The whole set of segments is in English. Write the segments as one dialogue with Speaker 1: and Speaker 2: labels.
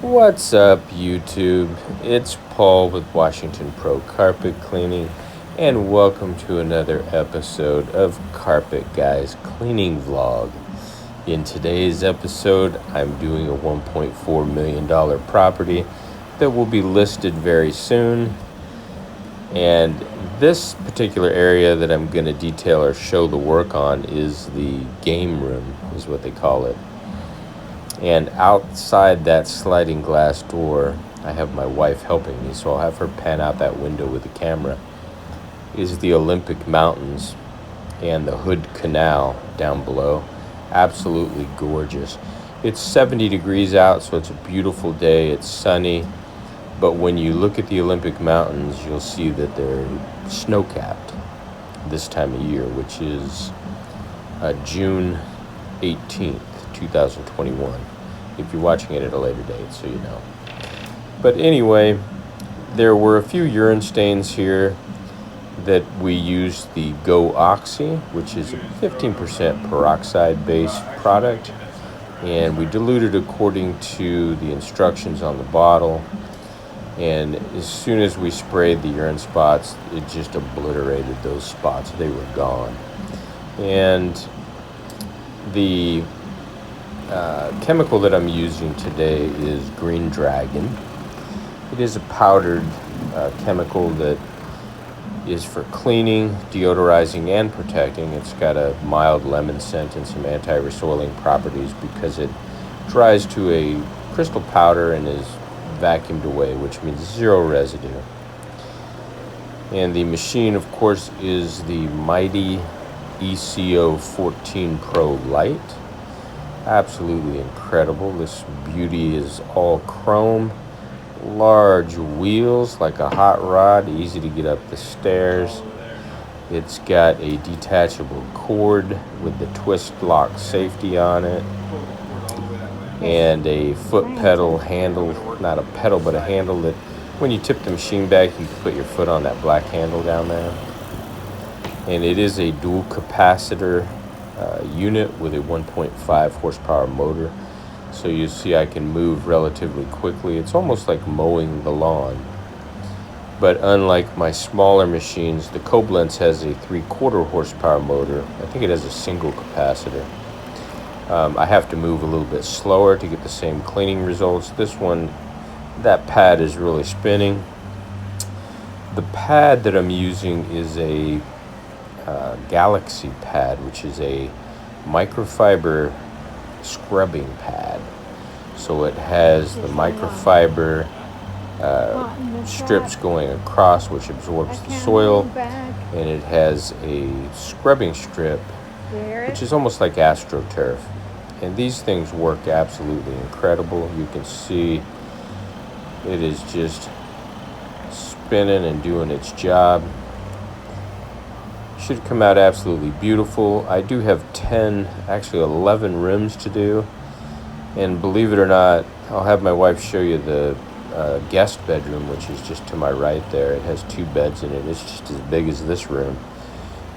Speaker 1: What's up, YouTube? It's Paul with Washington Pro Carpet Cleaning, and welcome to another episode of Carpet Guys Cleaning Vlog. In today's episode, I'm doing a $1.4 million property that will be listed very soon. And this particular area that I'm going to detail or show the work on is the game room, is what they call it. And outside that sliding glass door, I have my wife helping me, so I'll have her pan out that window with the camera, is the Olympic Mountains and the Hood Canal down below. Absolutely gorgeous. It's 70 degrees out, so it's a beautiful day. It's sunny. But when you look at the Olympic Mountains, you'll see that they're snow-capped this time of year, which is June 18th. 2021, if you're watching it at a later date, so you know. But anyway, there were a few urine stains here that we used the Go-Oxy, which is a 15% peroxide-based product, and we diluted according to the instructions on the bottle. And as soon as we sprayed the urine spots, it just obliterated those spots. They were gone. And the chemical that I'm using today is Green Dragon. It is a powdered chemical that is for cleaning, deodorizing, and protecting. It's got a mild lemon scent and some anti-resoiling properties because it dries to a crystal powder and is vacuumed away, which means zero residue. And the machine, of course, is the Mytee ECO14 Pro Lite. Absolutely incredible. This beauty is all chrome, large wheels like a hot rod, easy to get up the stairs. It's got a detachable cord with the twist lock safety on it, and a foot pedal handle, not a pedal but a handle that when you tip the machine back you can put your foot on that black handle down there. And it is a dual capacitor unit with a 1.5 horsepower motor, so you see I can move relatively quickly. It's almost like mowing the lawn. But unlike my smaller machines, the Koblenz has a 3/4 horsepower motor. I think it has a single capacitor. I have to move a little bit slower to get the same cleaning results. This one, that pad is really spinning. The pad that I'm using is a Galaxy pad, which is a microfiber scrubbing pad. So it has the microfiber strips going across, which absorbs the soil, and it has a scrubbing strip, which is almost like AstroTurf. And these things work absolutely incredible. You can see it is just spinning and doing its job. Should come out absolutely beautiful. I do have 11 rims to do, and believe it or not, I'll have my wife show you the guest bedroom, which is just to my right there. It has 2 beds in it. It's just as big as this room.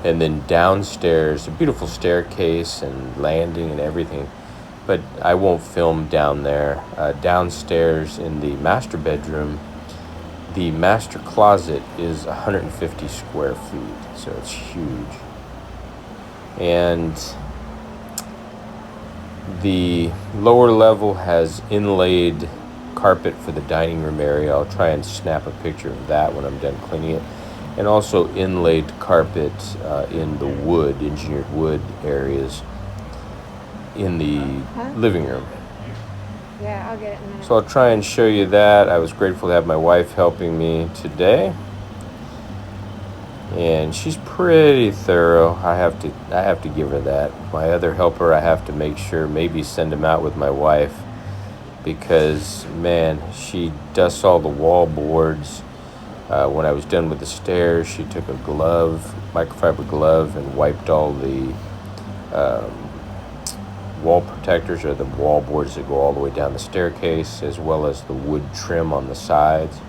Speaker 1: And then downstairs, a beautiful staircase and landing and everything, but I won't film down there. Downstairs in the master bedroom, the master closet is 150 square feet, so it's huge. And the lower level has inlaid carpet for the dining room area. I'll try and snap a picture of that when I'm done cleaning it. And also inlaid carpet in the wood, engineered wood areas in the living room.
Speaker 2: Yeah, I'll get it in a minute.
Speaker 1: So I'll try and show you that. I was grateful to have my wife helping me today, and she's pretty thorough. I have to give her that. My other helper, I have to make sure, maybe send him out with my wife, because man, she dusts all the wall boards. When I was done with the stairs, she took a glove, microfiber glove, and wiped all the wall protectors, or the wall boards that go all the way down the staircase, as well as the wood trim on the sides.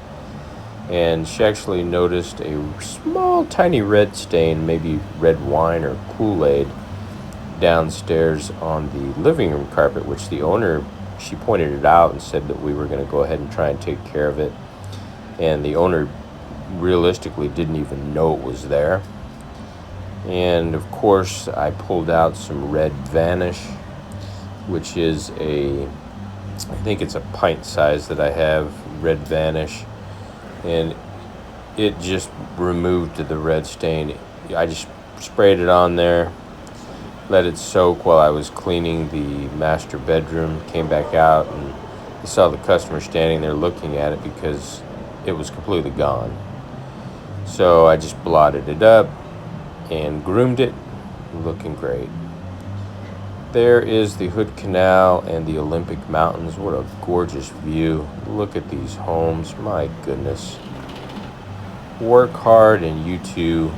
Speaker 1: And she actually noticed a small tiny red stain, maybe red wine or Kool-Aid, downstairs on the living room carpet, which the owner she pointed it out and said that we were going to go ahead and try and take care of it. And the owner realistically didn't even know it was there. And of course, I pulled out some red Vanish, which is I think it's a pint size that I have, red Vanish. And it just removed the red stain. I just sprayed it on there, let it soak while I was cleaning the master bedroom, came back out, and I saw the customer standing there looking at it because it was completely gone. So I just blotted it up and groomed it, looking great. There is the Hood Canal and the Olympic Mountains. What a gorgeous view. Look at these homes, my goodness. Work hard and you too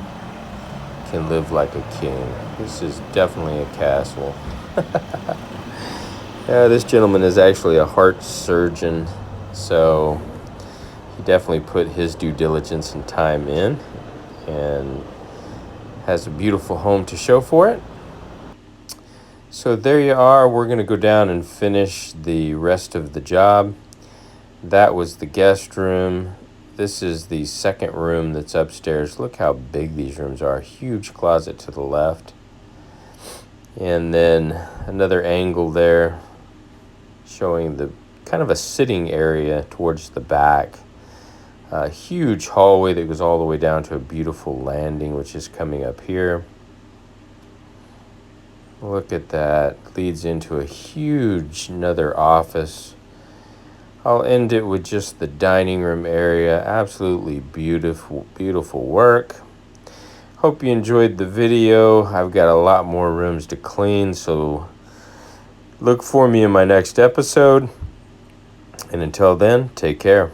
Speaker 1: can live like a king. This is definitely a castle. Yeah, this gentleman is actually a heart surgeon, so he definitely put his due diligence and time in and has a beautiful home to show for it. So there you are. We're going to go down and finish the rest of the job. That was the guest room. This is the second room that's upstairs. Look how big these rooms are. Huge closet to the left. And then another angle there showing the kind of a sitting area towards the back. A huge hallway that goes all the way down to a beautiful landing, which is coming up here. Look at that. Leads into a huge another office. I'll end it with just the dining room area. Absolutely beautiful, beautiful work. Hope you enjoyed the video. I've got a lot more rooms to clean, so look for me in my next episode. And until then, take care.